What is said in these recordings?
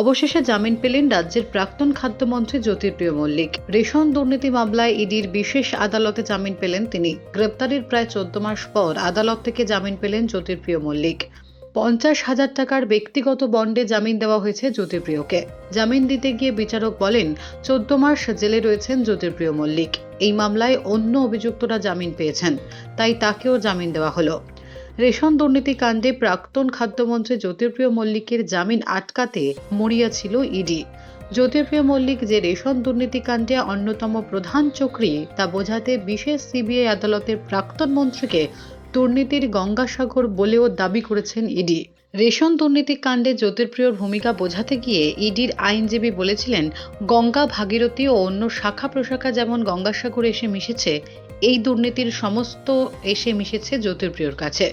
অবশেষে জামিন পেলেন রাজ্যের প্রাক্তন খাদ্যমন্ত্রী জ্যোতিপ্রিয় মল্লিক। রেশন দুর্নীতি মামলায় ইডির বিশেষ আদালতে জামিন পেলেন তিনি। গ্রেপ্তারির প্রায় 14 মাস পর আদালত থেকে জামিন পেলেন জ্যোতিপ্রিয় মল্লিক। 50,000 টাকার ব্যক্তিগত বন্ডে জামিন দেওয়া হয়েছে জ্যোতিপ্রিয়কে। জামিন দিতে গিয়ে বিচারক বলেন 14 মাস জেলে রয়েছেন জ্যোতিপ্রিয় মল্লিক। এই মামলায় অন্য অভিযুক্তরা জামিন পেয়েছেন, তাই তাকেও জামিন দেওয়া হলো। রেশন দুর্নীতি কাণ্ডে প্রাক্তন খাদ্যমন্ত্রী জ্যোতিপ্রিয় মল্লিকের জামিন আটকাতে মরিয়া ছিল ইডি। জ্যোতিপ্রিয় মল্লিক যে রেশন দুর্নীতি কাণ্ডে অন্যতম প্রধান চক্রী তা বোঝাতে বিশেষ সিবিআই আদালতের প্রাক্তন মন্ত্রীকে দুর্নীতির গঙ্গাসাগর বলেও দাবি করেছেন ইডি। রেশন দুর্নীতি কাণ্ডে জ্যোতিপ্রিয়র ভূমিকা বোঝাতে গিয়ে ইডির আইনজীবী বলেছিলেন, গঙ্গা, ভাগীরথী ও অন্য শাখা প্রশাখা যেমন গঙ্গাসাগর এসে মিশেছে, এই দুর্নীতির সমস্ত এসে মিশেছে জ্যোতিপ্রিয়র কাছে।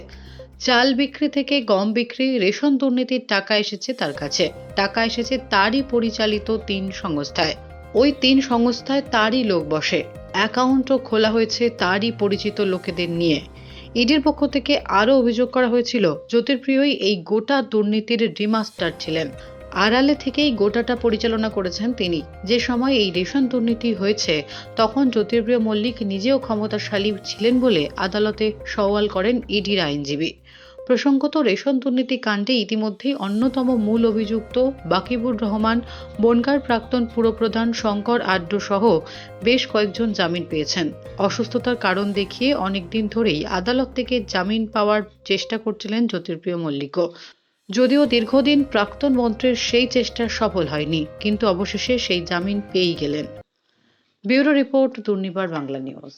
চাল বিক্রি থেকে গম বিক্রি, রেশন দুর্নীতির টাকা এসেছে তার কাছে। টাকা এসেছে তারই পরিচালিত 3 সংস্থায়। ওই 3 সংস্থায় তারই লোক বসে। অ্যাকাউন্টও খোলা হয়েছে তারই পরিচিত লোকেদের নিয়ে। ইডির পক্ষ থেকে আরও অভিযোগ করা হয়েছিল, জ্যোতিপ্রিয়ই এই গোটা দুর্নীতির রিমাস্টার ছিলেন। আড়ালে থেকেই গোটাটা পরিচালনা করেছেন তিনি। যে সময় এই রেশন দুর্নীতি হয়েছে তখন জ্যোতিপ্রিয় মল্লিক নিজেও ক্ষমতাশালী ছিলেন বলে আদালতে সওয়াল করেন ইডির আইনজীবী। প্রসঙ্গত, রেশন দুর্নীতি কাণ্ডে ইতিমধ্যেই অন্যতম মূল অভিযুক্ত বাকিবুর রহমান, বনগাঁর প্রাক্তন পুরপ্রধান শঙ্কর আড্ড সহ বেশ কয়েকজন জামিন পেয়েছেন। অসুস্থতার কারণ দেখিয়ে অনেকদিন ধরেই আদালত থেকে জামিন পাওয়ার চেষ্টা করছিলেন জ্যোতিপ্রিয় মল্লিকও। যদিও দীর্ঘদিন প্রাক্তন মন্ত্রীর সেই চেষ্টা সফল হয়নি, কিন্তু অবশেষে সেই জামিন পেয়েই গেলেন। Bureau report, Durnibar Bangla news.